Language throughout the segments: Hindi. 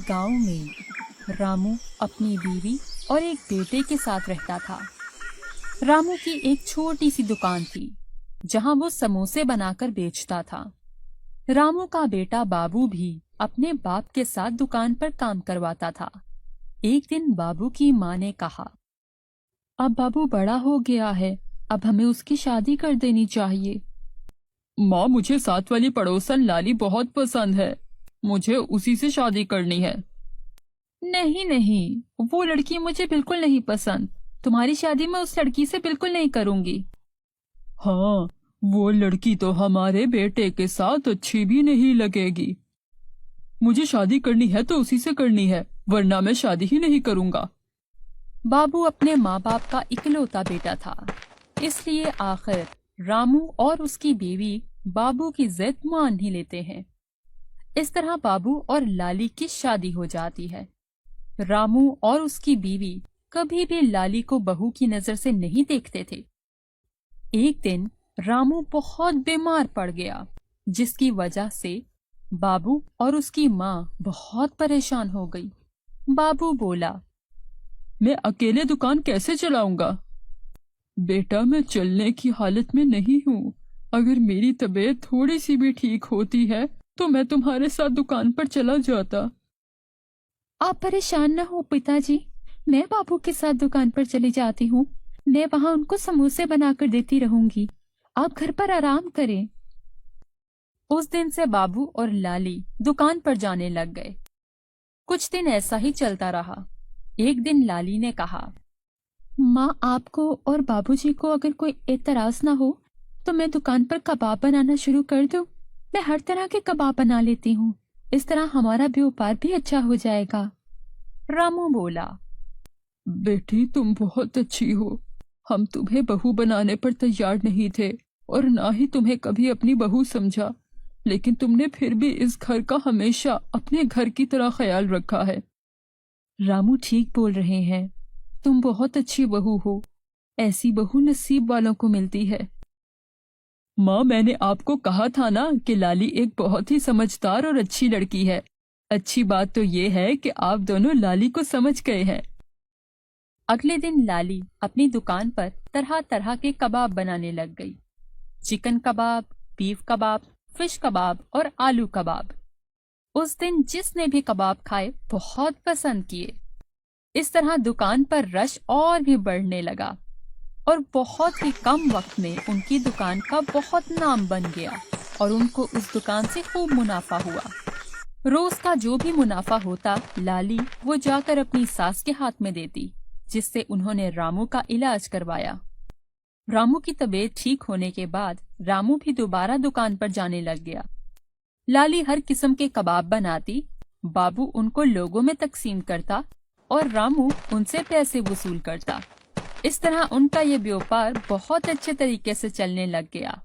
गांव में रामू अपनी बीवी और एक बेटे के साथ रहता था। रामू की एक छोटी सी दुकान थी जहां वो समोसे बनाकर बेचता था। रामू का बेटा बाबू भी अपने बाप के साथ दुकान पर काम करवाता था। एक दिन बाबू की माँ ने कहा, अब बाबू बड़ा हो गया है, अब हमें उसकी शादी कर देनी चाहिए। माँ, मुझे साथ वाली पड़ोसन लाली बहुत पसंद है, मुझे उसी से शादी करनी है। नहीं नहीं, वो लड़की मुझे बिल्कुल नहीं पसंद, तुम्हारी शादी मैं उस लड़की से बिल्कुल नहीं करूंगी। हाँ, वो लड़की तो हमारे बेटे के साथ अच्छी भी नहीं लगेगी। मुझे शादी करनी है तो उसी से करनी है, वरना मैं शादी ही नहीं करूंगा। बाबू अपने माँ बाप का इकलौता बेटा था, इसलिए आखिर रामू और उसकी बीवी बाबू की जिद मान ही लेते हैं। इस तरह बाबू और लाली की शादी हो जाती है। रामू और उसकी बीवी कभी भी लाली को बहू की नजर से नहीं देखते थे। एक दिन रामू बहुत बीमार पड़ गया, जिसकी वजह से बाबू और उसकी माँ बहुत परेशान हो गई। बाबू बोला, मैं अकेले दुकान कैसे चलाऊंगा? बेटा, मैं चलने की हालत में नहीं हूँ। अगर मेरी तबीयत थोड़ी सी भी ठीक होती है तो मैं तुम्हारे साथ दुकान पर चला जाता। आप परेशान न हो पिताजी, मैं बाबू के साथ दुकान पर चली जाती हूँ। मैं वहाँ उनको समोसे बनाकर देती रहूंगी, आप घर पर आराम करें। उस दिन से बाबू और लाली दुकान पर जाने लग गए। कुछ दिन ऐसा ही चलता रहा। एक दिन लाली ने कहा, माँ, आपको और बाबूजी को अगर कोई एतराज ना हो तो मैं दुकान पर कबाब बनाना शुरू कर दूं। मैं हर तरह के कबाब बना लेती हूँ, इस तरह हमारा व्यापार भी अच्छा हो जाएगा। रामू बोला, बेटी, तुम बहुत अच्छी हो। हम तुम्हें बहू बनाने पर तैयार नहीं थे और ना ही तुम्हें कभी अपनी बहू समझा, लेकिन तुमने फिर भी इस घर का हमेशा अपने घर की तरह ख्याल रखा है। रामू ठीक बोल रहे हैं, तुम बहुत अच्छी बहू हो। ऐसी बहू नसीब वालों को मिलती है। माँ, मैंने आपको कहा था ना कि लाली एक बहुत ही समझदार और अच्छी लड़की है। अच्छी बात तो ये है कि आप दोनों लाली को समझ गए हैं। अगले दिन लाली अपनी दुकान पर तरह तरह के कबाब बनाने लग गई। चिकन कबाब, बीफ कबाब, फिश कबाब और आलू कबाब। उस दिन जिसने भी कबाब खाए बहुत पसंद किए। इस तरह दुकान पर रश और भी बढ़ने लगा और बहुत ही कम वक्त में उनकी दुकान का बहुत नाम बन गया और उनको उस दुकान से खूब मुनाफा हुआ। रोज का जो भी मुनाफा होता लाली वो जाकर अपनी सास के हाथ में देती, जिससे उन्होंने रामू का इलाज करवाया। रामू की तबीयत ठीक होने के बाद रामू भी दोबारा दुकान पर जाने लग गया। लाली हर किस्म के कबाब बनाती, बाबू उनको लोगों में तकसीम करता और रामू उनसे पैसे वसूल करता। इस तरह उनका ये व्यापार बहुत अच्छे तरीके से चलने लग गया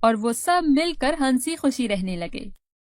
और वो सब मिलकर हंसी खुशी रहने लगे।